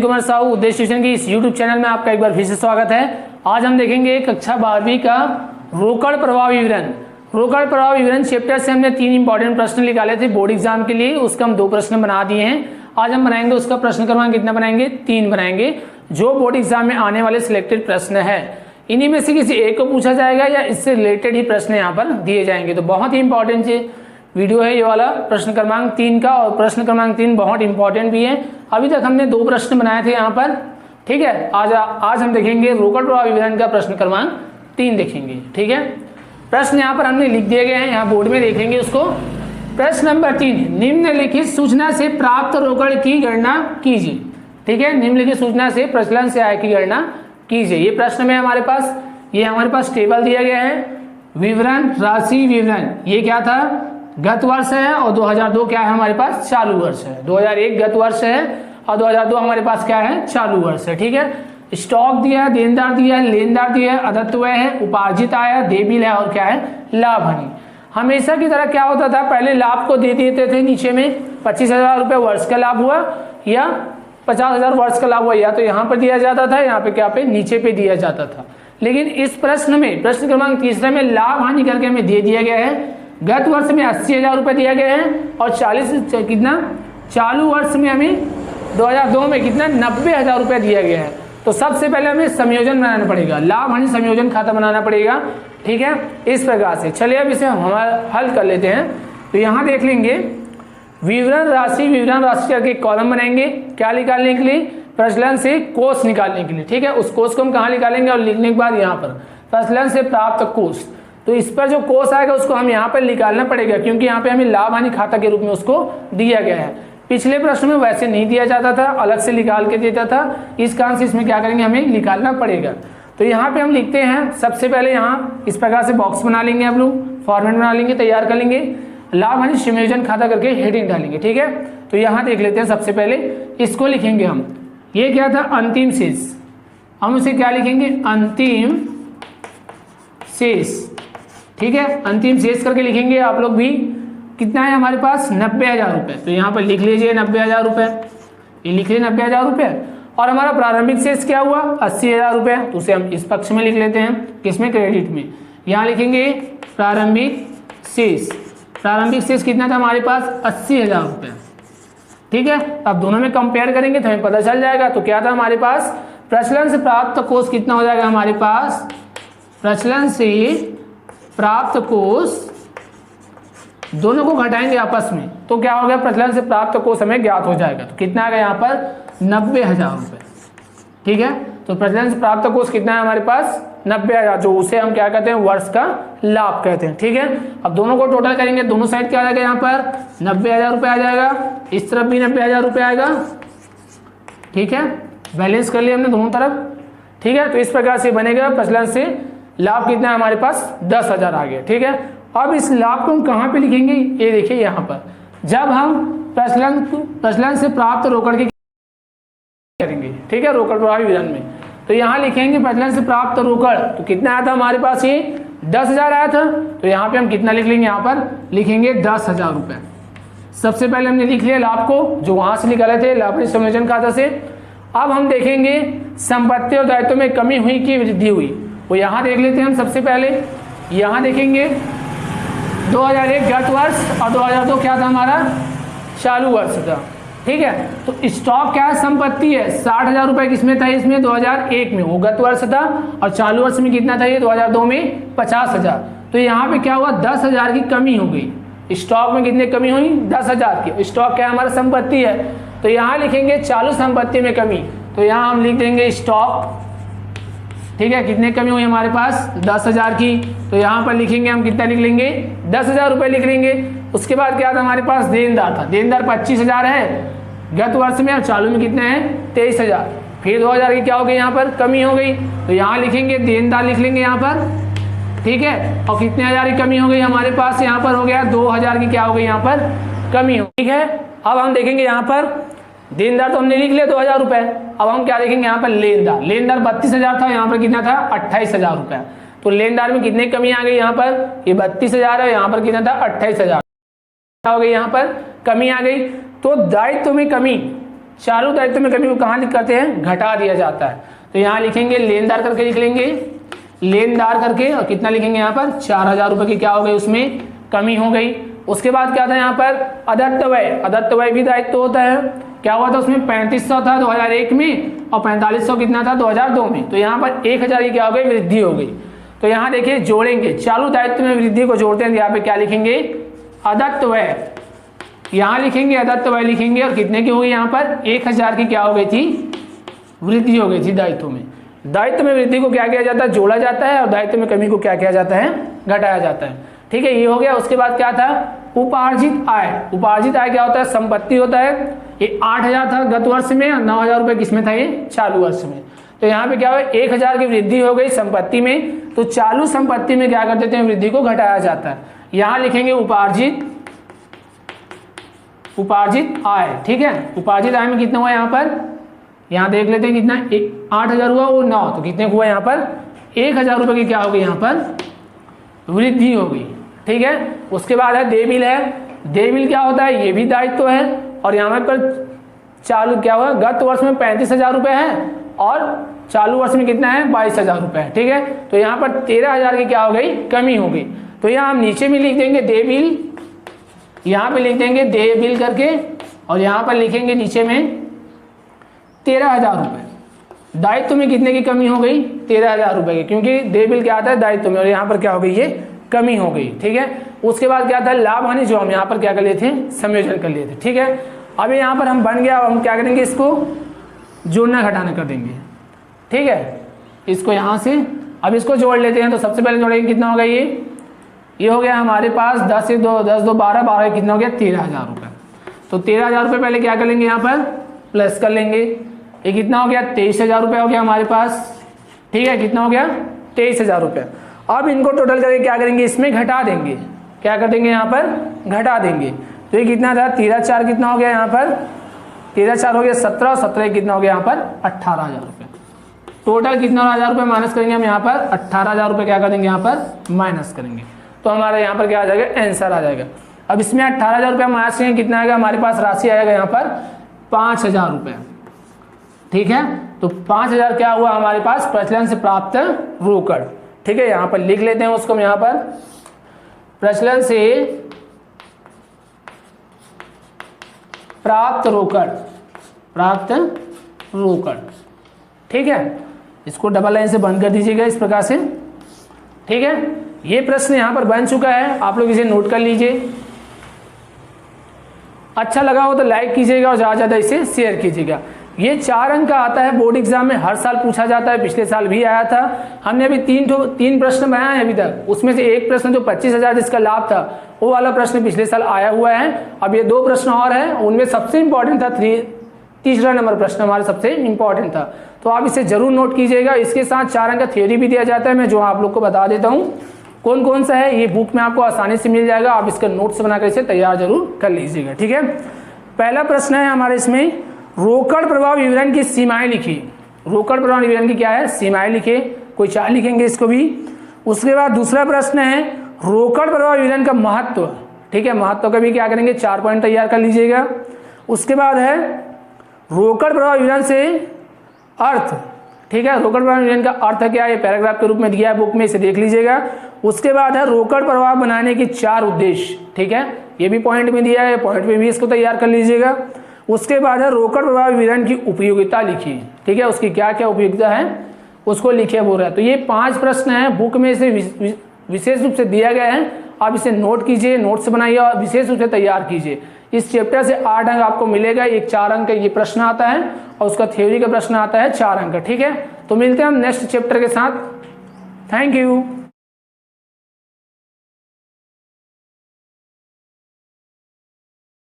कुमार साहू उद्देश्य ट्यूशन की इस YouTube चैनल में आपका एक बार फिर से स्वागत है। आज हम देखेंगे कक्षा 12वीं का रोकड़ प्रवाह विवरण। रोकड़ प्रवाह विवरण चैप्टर से हमने 3 इंपॉर्टेंट प्रश्न निकाले थे बोर्ड एग्जाम के लिए, उसका हम 2 प्रश्न बना दिए हैं। आज हम बनाएंगे उसका प्रश्न क्रमांक कितना बनाएंगे, 3 बनाएंगे, जो बोर्ड एग्जाम में आने वाले सिलेक्टेड प्रश्न है। इन्हीं में से किसी एक को पूछा जाएगा या इससे रिलेटेड ही प्रश्न यहाँ पर दिए जाएंगे। तो बहुत ही इंपॉर्टेंट वीडियो है ये वाला प्रश्न क्रमांक 3 का, और प्रश्न क्रमांक 3 बहुत इंपॉर्टेंट भी है। अभी तक हमने 2 प्रश्न बनाए थे यहाँ पर, ठीक है। आज हम देखेंगे रोकड़ प्रवाह विवरण का प्रश्न क्रमांक 3 देखेंगे, ठीक है। प्रश्न यहाँ पर हमने लिख दिए गए हैं, यहाँ बोर्ड में देखेंगे उसको। प्रश्न नंबर 3, निम्नलिखित सूचना से प्राप्त रोकड़ की गणना कीजिए, ठीक है। निम्नलिखित सूचना से प्रचलन से आय की गणना कीजिए। ये प्रश्न में हमारे पास टेबल दिया गया है, विवरण, राशि, विवरण। ये क्या था, गत वर्ष है, और 2002 क्या है हमारे पास, चालू वर्ष है। 2001 गत वर्ष है और 2002 हमारे पास क्या है, चालू वर्ष है, ठीक है। स्टॉक दिया है, देनदार दिया है, लेनदार दिया है, अदत्त व्यय है, उपार्जित आय है, देय बिल है, और क्या है, लाभ हानि। हमेशा की तरह क्या होता था, पहले लाभ को दे देते थे नीचे में, 25,000 रुपये वर्ष का लाभ हुआ या 50,000 वर्ष का लाभ हुआ, या तो यहाँ पर दिया जाता था, यहाँ पे क्या पे नीचे पे दिया जाता था। लेकिन इस प्रश्न में, प्रश्न क्रमांक 3 में लाभ हानि करके हमें दे दिया गया है। गत वर्ष में 80,000 रुपये दिया गया है, और 40 कितना, चालू वर्ष में हमें 2002 में कितना, 90,000 रुपये दिया गया है। तो सबसे पहले हमें संयोजन बनाना पड़ेगा, लाभ हानि संयोजन खाता बनाना पड़ेगा, ठीक है। इस प्रकार से चलिए अब इसे हम हल कर लेते हैं। तो यहाँ देख लेंगे, विवरण राशि करके कॉलम बनाएंगे, क्या निकालने के लिए, प्रचलन से कोष निकालने के लिए, ठीक है। उस कोष को हम कहाँ निकालेंगे, और लिखने के बाद यहाँ पर प्रचलन से प्राप्त कोष। तो इस पर जो कोष आएगा उसको हम यहाँ पर निकालना पड़ेगा, क्योंकि यहाँ पे हमें लाभ हानि खाता के रूप में उसको दिया गया है। पिछले प्रश्न में वैसे नहीं दिया जाता था, अलग से निकाल के देता था, इस कारण से इसमें क्या करेंगे, हमें निकालना पड़ेगा। तो यहाँ पे हम लिखते हैं, सबसे पहले यहाँ इस प्रकार से बॉक्स बना लेंगे, हम लोग फॉर्मेट बना लेंगे, तैयार कर लेंगे, लाभ हानि संयोजन खाता करके हेडिंग डालेंगे, ठीक है। तो यहाँ देख लेते हैं, सबसे पहले इसको लिखेंगे हम, ये क्या था, अंतिम शेष। हम उसे क्या लिखेंगे, अंतिम शेष, ठीक है। अंतिम शेष करके लिखेंगे आप लोग भी। कितना है हमारे पास, 90,000 रुपये। तो यहाँ पर लिख लीजिए 90,000 रुपये, ये लिख लीजिए 90,000 रुपये। और हमारा प्रारंभिक शेष क्या हुआ, 80,000 रुपये। तो उसे हम इस पक्ष में लिख लेते हैं, किसमें, क्रेडिट में। यहाँ लिखेंगे प्रारंभिक शेष। प्रारंभिक शेष कितना था हमारे पास, 80,000 रुपये, ठीक है। अब दोनों में कंपेयर करेंगे तो हमें पता चल जाएगा। तो क्या था हमारे पास, प्रचलन से प्राप्त कोष कितना हो जाएगा हमारे पास, प्रचलन से प्राप्त कोष, दोनों को घटाएंगे आपस में, तो क्या हो गया, प्रचलन से प्राप्त कोष हमें ज्ञात हो जाएगा। तो कितना आ गया यहाँ पर, 90,000 रुपये, ठीक है। तो प्रचलन से प्राप्त कोष कितना है हमारे पास, 90,000, जो उसे हम क्या कहते हैं, वर्ष का लाभ कहते हैं, ठीक है। अब दोनों को टोटल करेंगे, दोनों साइड क्या आ जाएगा, यहाँ पर 90,000 रुपये आ जाएगा, इस तरफ भी 90,000 रुपये आएगा, ठीक है। बैलेंस कर लिया हमने दोनों तरफ, ठीक है। तो इस प्रकार से बनेगा, प्रचलन से लाभ कितना है हमारे पास, 10,000 आ गया, ठीक है। अब इस लाभ को हम कहाँ पे लिखेंगे, ये देखिए यहाँ पर, जब हम प्रचलन से प्राप्त रोकड़ की करेंगे, ठीक है, रोकड़ प्रवाह विवरण में। तो यहाँ लिखेंगे प्रचलन से प्राप्त रोकड़, तो कितना आया था हमारे पास, ये 10,000 आया था। तो यहाँ पे हम कितना लिख लेंगे, यहाँ पर लिखेंगे 10,000 रुपये। सबसे पहले हमने लिख लिया लाभ को, जो वहां से निकाले थे लाभ हानि संयोजन खाता से। अब हम देखेंगे संपत्ति और दायित्व में कमी हुई कि वृद्धि हुई, वो यहाँ देख लेते हैं हम। सबसे पहले यहाँ देखेंगे 2001 गत वर्ष और 2002 क्या था हमारा, चालू वर्ष था, ठीक है। तो स्टॉक क्या है, संपत्ति है, 60,000 रुपये किसमें था, इसमें 2001 में, वो गत वर्ष था, और चालू वर्ष में कितना था ये, 2002 में 50,000। तो यहाँ पे क्या हुआ, 10,000 की कमी हो गई। स्टॉक में कितनी कमी हुई, 10,000 की। स्टॉक क्या है, हमारा संपत्ति है, तो यहाँ लिखेंगे चालू संपत्ति में कमी। तो यहाँ हम लिख देंगे स्टॉक, ठीक है। कितने कमी हुई हमारे पास, 10,000 की। तो यहाँ पर लिखेंगे हम, कितना लिख लेंगे, 10,000 रुपये लिख लेंगे। उसके बाद क्या था हमारे पास, देनदार था, देनदार 25,000 है गत वर्ष में, और चालू में कितना है, 23,000। फिर 2,000 की क्या हो गई, यहाँ पर कमी हो गई। तो यहाँ लिखेंगे देनदार, लिख लेंगे यहाँ पर, ठीक है। और कितने हज़ार की कमी हो गई हमारे पास, यहाँ पर हो गया 2,000 की क्या हो गई, यहाँ पर कमी हो, ठीक है। अब हम देखेंगे यहाँ पर देनदार तो हमने लिख लिया 2,000 रुपये। अब हम क्या देखेंगे यहाँ पर, लेनदार। लेनदार 32,000 था, यहाँ पर कितना था, 28,000 रुपये। तो लेनदार में कितनी कमी आ गई, यहाँ पर ये 32,000 है, यहाँ पर कितना था, 28,000 हो गई, यहाँ पर कमी आ गई। तो दायित्व में कमी, चालू दायित्व में कमी को कहाँ करते हैं, घटा दिया जाता है। तो यहाँ लिखेंगे लेनदार करके लिख लेंगे, लेनदार करके, और कितना लिखेंगे यहाँ पर 4000 रुपये की क्या हो गई, उसमें कमी हो गई। उसके बाद क्या था यहाँ पर अदत्त व्यय, अदत्त व्यय भी दायित्व होता है। क्या हुआ था उसमें 3500 था 2001 में और 4500 कितना था 2002 में। तो यहाँ पर 1000 की क्या हो गई, वृद्धि हो गई। तो यहाँ देखिए जोड़ेंगे, चालू दायित्व में वृद्धि को जोड़ते हैं, यहाँ पे क्या लिखेंगे, अदत्त व्यय, यहाँ लिखेंगे अदत्त व्यय लिखेंगे, और कितने की हो गई यहाँ पर 1000 की क्या हो गई थी, वृद्धि हो गई थी दायित्व में। दायित्व में वृद्धि को क्या किया जाता है, जोड़ा जाता है, और दायित्व में कमी को क्या किया जाता है, घटाया जाता है। ठीक है, ये हो गया। उसके बाद क्या था, उपार्जित आय। उपार्जित आय क्या होता है, संपत्ति होता है। ये 8000 था गत वर्ष में, और 9000 रुपये किसमें था, ये चालू वर्ष में। तो यहाँ पे क्या हुआ, 1000 की वृद्धि हो गई संपत्ति में, तो चालू संपत्ति में क्या कर देते हैं, वृद्धि को घटाया जाता है। यहाँ लिखेंगे उपार्जित, उपार्जित आय। ठीक है, उपार्जित आय में कितना हुआ यहाँ पर, यहाँ देख लेते हैं कितना, 8000 हुआ और 9, तो कितने हुआ यहाँ पर 1000 रुपये की क्या हो गई, यहाँ पर वृद्धि हो गई। ठीक है, उसके बाद है देय बिल है। देय बिल क्या होता है, ये भी दायित्व है, और यहाँ पर चालू क्या हुआ, गत वर्ष में 35,000 रुपये है और चालू वर्ष में कितना है 22,000 रुपये है। ठीक है, तो यहाँ पर 13,000 की क्या हो गई, कमी हो गई। तो यहाँ हम नीचे में लिख देंगे देय बिल, यहाँ पे लिख देंगे देय बिल करके, और यहाँ पर लिखेंगे नीचे में 13,000 रुपये। दायित्व में कितने की कमी हो गई, 13,000 रुपये की, क्योंकि देय बिल क्या आता है दायित्व में, और यहाँ पर क्या हो गई, ये कमी हो गई। ठीक है, उसके बाद क्या था लाभ हानि, जो हम यहाँ पर क्या कर लिए थे, संयोजन कर लिए थे। ठीक है, अब यहाँ पर हम बन गया, अब हम क्या करेंगे, इसको जोड़ना घटाना कर देंगे। ठीक है, इसको यहाँ से अब इसको जोड़ लेते हैं। तो सबसे पहले जोड़ेंगे, कितना होगा ये हो गया हमारे पास 10 से 2 10 2 12 12 कितना हो गया 13,000 रुपये। तो 13,000 रुपये पहले क्या कर लेंगे, यहाँ पर प्लस कर लेंगे। ये कितना हो गया 23,000 रुपये हो गया हमारे पास। ठीक है, कितना हो गया 23,000 रुपये। अब इनको टोटल करके क्या करेंगे, इसमें घटा देंगे। क्या कर देंगे, यहाँ पर घटा देंगे। तो ये कितना था 13 4 कितना हो गया, यहाँ पर 13 4 हो गया 17, 17 कितना हो गया यहाँ पर 18,000 रुपये। टोटल कितना 1000 रुपये माइनस करेंगे हम, यहाँ पर 18,000 रुपये क्या कर देंगे, यहाँ पर माइनस करेंगे। तो हमारा यहाँ पर क्या आ जाएगा, आंसर आ जाएगा। अब इसमें 18,000 रुपये माइनस करेंगे, कितना आएगा हमारे पास, राशि आएगा यहाँ पर 5,000 रुपये। ठीक है, तो 5,000 क्या हुआ हमारे पास, प्रचलन से प्राप्त रोकड़। ठीक है, यहाँ पर लिख लेते हैं उसको हम, यहाँ पर प्रचलन से प्राप्त रोकड़, प्राप्त रोकड़। ठीक है, इसको डबल लाइन से बंद कर दीजिएगा इस प्रकार से। ठीक है, ये प्रश्न यहाँ पर बन चुका है, आप लोग इसे नोट कर लीजिए। अच्छा लगा हो तो लाइक कीजिएगा और ज़्यादा ज़्यादा इसे शेयर कीजिएगा। ये 4 अंक का आता है, बोर्ड एग्जाम में हर साल पूछा जाता है, पिछले साल भी आया था। हमने अभी 3 प्रश्न बनाए हैं अभी तक, उसमें से एक प्रश्न जो 25,000 जिसका लाभ था वो वाला प्रश्न पिछले साल आया हुआ है। अब ये 2 प्रश्न और हैं, उनमें सबसे इंपॉर्टेंट था तीसरा नंबर प्रश्न हमारा सबसे इंपॉर्टेंट था, तो आप इसे जरूर नोट कीजिएगा। इसके साथ 4 अंक का थ्योरी भी दिया जाता है, मैं जो आप लोग को बता देता हूँ कौन कौन सा है। ये बुक में आपको आसानी से मिल जाएगा, आप इसका नोट्स बनाकर इसे तैयार जरूर कर लीजिएगा। ठीक है, पहला प्रश्न है हमारे इसमें, रोकड़ प्रवाह विवरण की सीमाएं लिखी। रोकड़ प्रवाह विवरण की क्या है, सीमाएं लिखे, कोई 4 लिखेंगे इसको भी। उसके बाद दूसरा प्रश्न है रोकड़ प्रवाह विवरण का महत्व। ठीक है, महत्व का भी क्या करेंगे, 4 पॉइंट तैयार कर लीजिएगा। उसके बाद है रोकड़ प्रवाह विवरण से अर्थ। ठीक है, रोकड़ प्रवाह विवरण का अर्थ क्या है, पैराग्राफ के रूप में दिया है बुक में, इसे देख लीजिएगा। उसके बाद है रोकड़ प्रवाह बनाने के 4 उद्देश्य। ठीक है, ये भी पॉइंट में दिया है, पॉइंट में भी इसको तैयार कर लीजिएगा। उसके बाद है रोकड़ प्रवाह विवरण की उपयोगिता लिखिए। ठीक है, उसकी क्या क्या उपयोगिता है उसको लिखिए बोल रहा है। तो ये 5 प्रश्न हैं, बुक में इसे विशेष रूप से दिया गया है, आप इसे नोट कीजिए, नोट्स बनाइए और विशेष रूप से तैयार कीजिए। इस चैप्टर से 8 अंक आपको मिलेगा, एक 4 अंक का ये प्रश्न आता है और उसका थ्योरी का प्रश्न आता है 4 अंक का। ठीक है, तो मिलते हैं हम नेक्स्ट चैप्टर के साथ। Thank you.